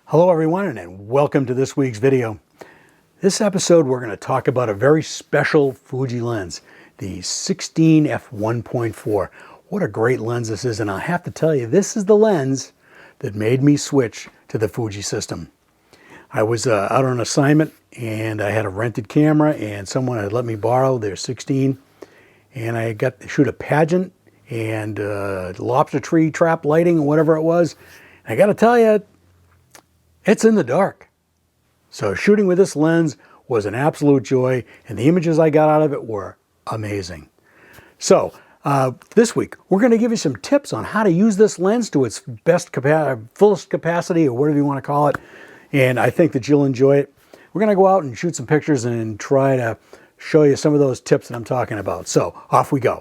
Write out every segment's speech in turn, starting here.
Hello everyone and welcome to this week's video. This episode we're going to talk about a very special Fuji lens, the 16 f1.4. What a great lens this is, and I have to tell you, this is the lens that made me switch to the Fuji system. I was out on assignment and I had a rented camera and someone had let me borrow their 16, and I got to shoot a pageant and lobster tree trap lighting or whatever it was. I got to tell you, it's in the dark. So shooting with this lens was an absolute joy, and the images I got out of it were amazing. So this week, we're going to give you some tips on how to use this lens to its fullest capacity, or whatever you want to call it, and I think that you'll enjoy it. We're going to go out and shoot some pictures and try to show you some of those tips that I'm talking about. So off we go.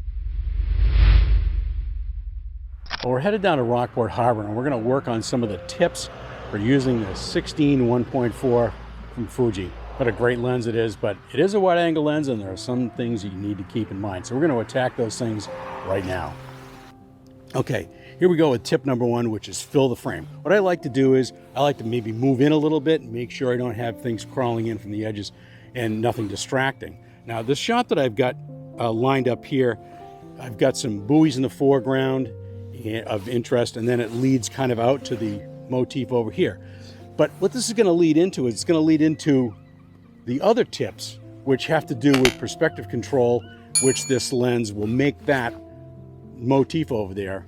Well, we're headed down to Rockport Harbor, and we're going to work on some of the tips for using the 16 1.4 from Fuji. What a great lens it is, but it is a wide angle lens and there are some things you need to keep in mind. So we're going to attack those things right now. Okay, here we go with tip number one, which is fill the frame. What I like to do is I like to maybe move in a little bit and make sure I don't have things crawling in from the edges and nothing distracting. Now this shot that I've got lined up here, I've got some buoys in the foreground of interest, and then it leads kind of out to the motif over here. But what this is going to lead into is it's going to lead into the other tips, which have to do with perspective control, which this lens will make that motif over there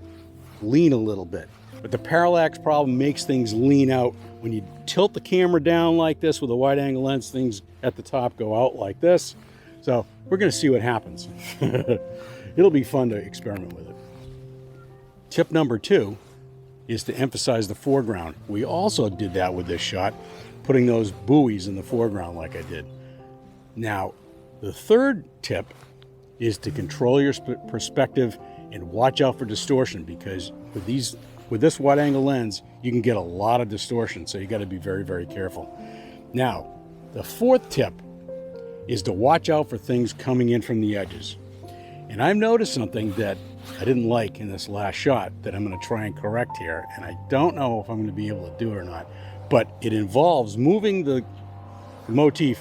lean a little bit. But the parallax problem makes things lean out. When you tilt the camera down like this with a wide angle lens, things at the top go out like this. So we're going to see what happens. It'll be fun to experiment with it. Tip number two is to emphasize the foreground. We also did that with this shot, putting those buoys in the foreground like I did. Now, the third tip is to control your perspective and watch out for distortion, because with this wide angle lens, you can get a lot of distortion, so you got to be very, very careful. Now, the fourth tip is to watch out for things coming in from the edges. And I've noticed something that I didn't like in this last shot that I'm going to try and correct here, and I don't know if I'm going to be able to do it or not, but it involves moving the motif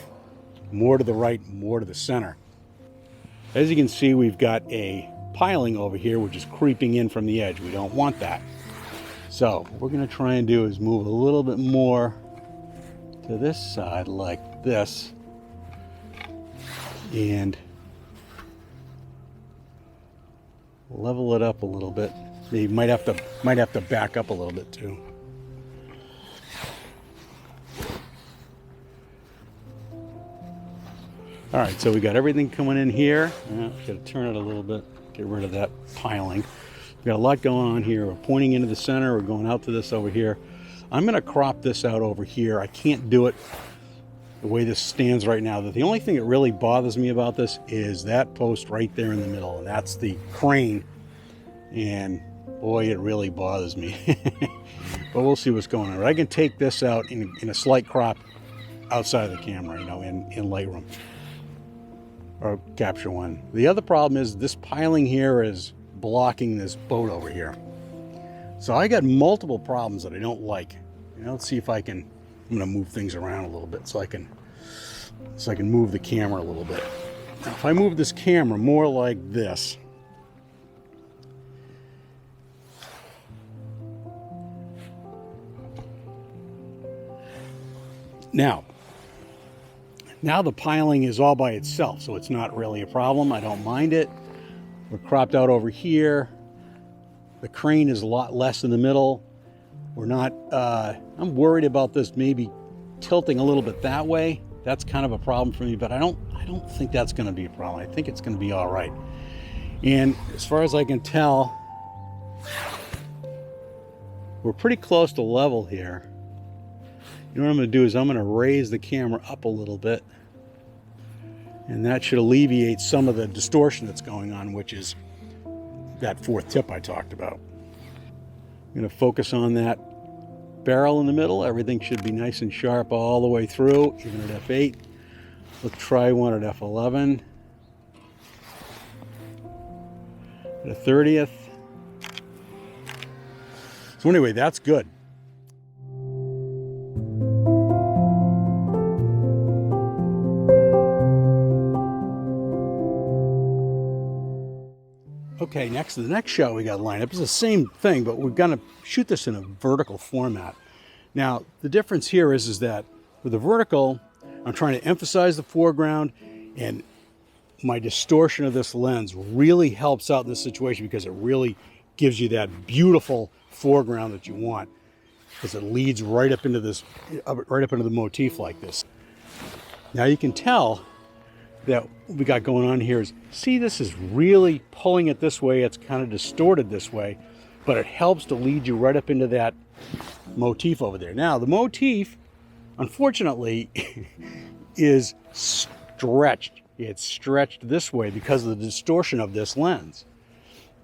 more to the right, more to the center. As you can see, we've got a piling over here which is creeping in from the edge. We don't want that. So what we're going to try and do is move a little bit more to this side like this, and level it up a little bit. You might have to back up a little bit too. All right, so we got everything coming in here. Got to turn it a little bit, get rid of that piling. We've got a lot going on here. We're pointing into the center. We're going out to this over here. I'm going to crop this out over here. I can't do it the way this stands right now. The only thing that really bothers me about this is that post right there in the middle, and that's the crane, and boy, it really bothers me. But we'll see what's going on. I can take this out in a slight crop outside of the camera, you know, in Lightroom or Capture One. The other problem is this piling here is blocking this boat over here. So I got multiple problems that I don't like. You know, let's see if I'm going to move things around a little bit so I can move the camera a little bit. Now, if I move this camera more like this, now the piling is all by itself, so it's not really a problem. I don't mind it. We're cropped out over here. The crane is a lot less in the middle. We're not, I'm worried about this maybe tilting a little bit that way. That's kind of a problem for me, but I don't think that's going to be a problem. I think it's going to be all right. And as far as I can tell, we're pretty close to level here. You know what I'm going to do is I'm going to raise the camera up a little bit, and that should alleviate some of the distortion that's going on, which is that fourth tip I talked about. I'm going to focus on that barrel in the middle. Everything should be nice and sharp all the way through, even at f8. Let's try one at f11. At a 30th. So anyway, that's good. Okay, next, the next shot we got lined up is the same thing, but we're gonna shoot this in a vertical format. Now, the difference here is that with the vertical, I'm trying to emphasize the foreground, and my distortion of this lens really helps out in this situation because it really gives you that beautiful foreground that you want, because it leads right up into this, right up into the motif like this. Now you can tell that what we got going on here is, see, this is really pulling it this way. It's kind of distorted this way, but it helps to lead you right up into that motif over there. Now the motif, unfortunately, is stretched. It's stretched this way because of the distortion of this lens.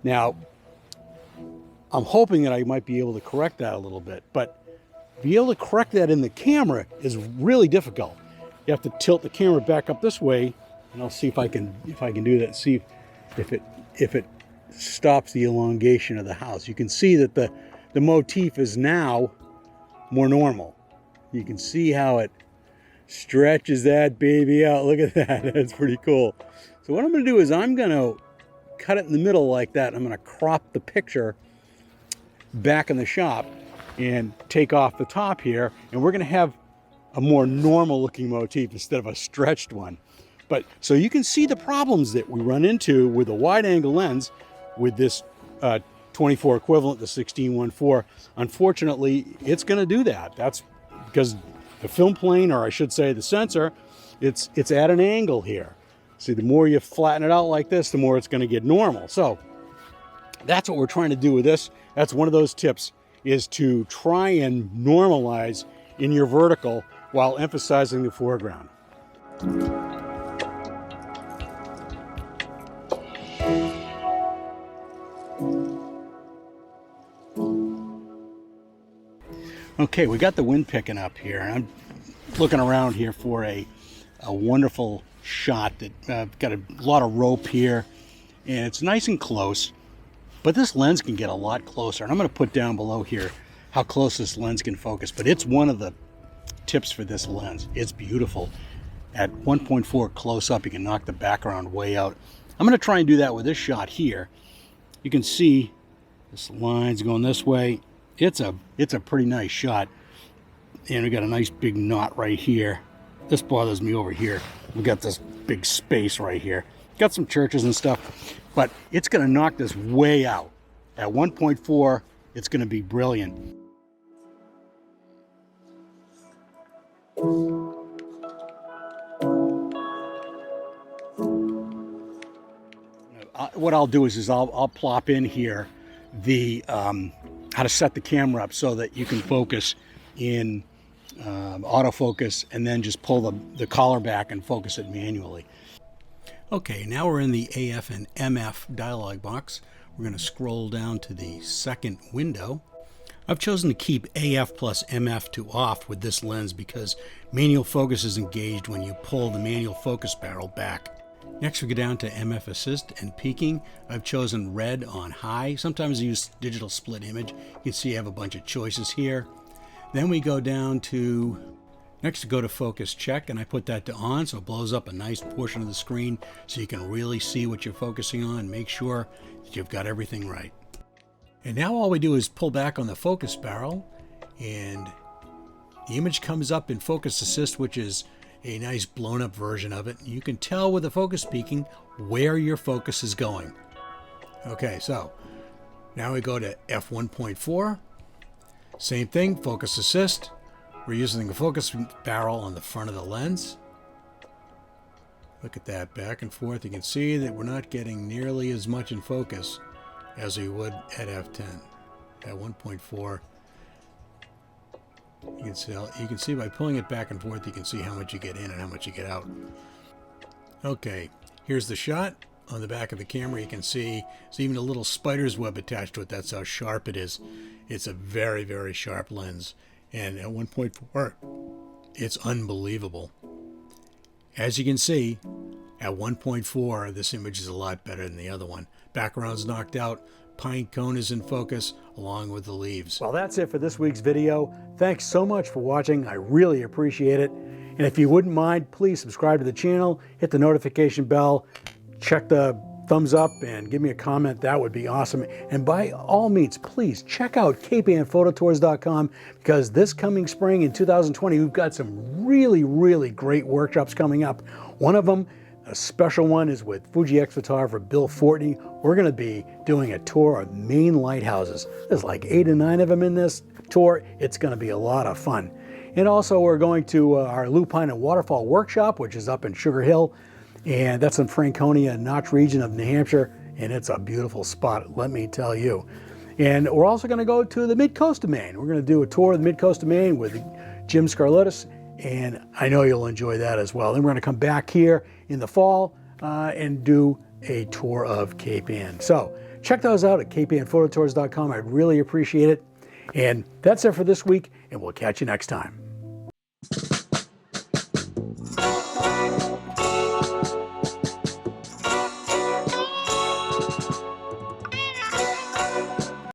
Now, I'm hoping that I might be able to correct that a little bit, but be able to correct that in the camera is really difficult. You have to tilt the camera back up this way, and I'll see if I can do that. See if it stops the elongation of the house. You can see that the motif is now more normal. You can see how it stretches that baby out. Look at that. That's pretty cool. So what I'm going to do is I'm going to cut it in the middle like that. I'm going to crop the picture back in the shop and take off the top here, and we're going to have a more normal looking motif instead of a stretched one. But so you can see the problems that we run into with a wide angle lens with this 24 equivalent, the 16-1.4. Unfortunately, it's going to do that. That's because the film plane, or I should say the sensor, it's at an angle here. See, the more you flatten it out like this, the more it's going to get normal. So that's what we're trying to do with this. That's one of those tips, is to try and normalize in your vertical while emphasizing the foreground. Okay, we got the wind picking up here. I'm looking around here for a wonderful shot that got a lot of rope here, and it's nice and close, but this lens can get a lot closer. And I'm going to put down below here how close this lens can focus, but it's one of the tips for this lens. It's beautiful. At 1.4 close up, you can knock the background way out. I'm going to try and do that with this shot here. You can see this line's going this way. It's a pretty nice shot, and we got a nice big knot right here. This bothers me over here. We got this big space right here. Got some churches and stuff, but it's going to knock this way out. At 1.4, it's going to be brilliant. What I'll do is I'll plop in here the how to set the camera up so that you can focus in autofocus, and then just pull the collar back and focus it manually. Okay, now we're in the AF and MF dialog box. We're going to scroll down to the second window. I've chosen to keep AF plus MF to off with this lens because manual focus is engaged when you pull the manual focus barrel back. Next we go down to MF assist and peaking. I've chosen red on high. Sometimes I use digital split image. You can see I have a bunch of choices here. Then we go down to, next to go to focus check, and I put that to on, so it blows up a nice portion of the screen so you can really see what you're focusing on and make sure that you've got everything right. And now all we do is pull back on the focus barrel, and the image comes up in focus assist, which is a nice blown up version of it. You can tell with the focus peaking where your focus is going. Okay, so now we go to f1.4. Same thing, focus assist. We're using the focus barrel on the front of the lens. Look at that, back and forth. You can see that we're not getting nearly as much in focus as we would at f10. At 1.4, you can see by pulling it back and forth, you can see how much you get in and how much you get out. Okay, here's the shot. On the back of the camera, you can see there's even a little spider's web attached to it. That's how sharp it is. It's a very, very sharp lens. And at 1.4, it's unbelievable. As you can see, at 1.4, this image is a lot better than the other one. Background's knocked out. Pine cone is in focus, along with the leaves. Well, that's it for this week's video. Thanks so much for watching. I really appreciate it. And if you wouldn't mind, please subscribe to the channel, hit the notification bell, check the thumbs up and give me a comment. That would be awesome. And by all means, please check out capeandphototours.com, because this coming spring in 2020, we've got some really, really great workshops coming up. One of them, a special one, is with Fuji X photographer Bill Fortney. We're going to be doing a tour of Maine lighthouses. There's like 8 or 9 of them in this tour. It's going to be a lot of fun. And also we're going to our Lupine and Waterfall Workshop, which is up in Sugar Hill. And that's in Franconia, Notch region of New Hampshire. And it's a beautiful spot, let me tell you. And we're also going to go to the mid-coast of Maine. We're going to do a tour of the mid-coast of Maine with Jim Scarlettis. And I know you'll enjoy that as well. Then we're going to come back here in the fall and do a tour of Cape Ann. So check those out at capeandphototours.com. I'd really appreciate it. And that's it for this week, and we'll catch you next time.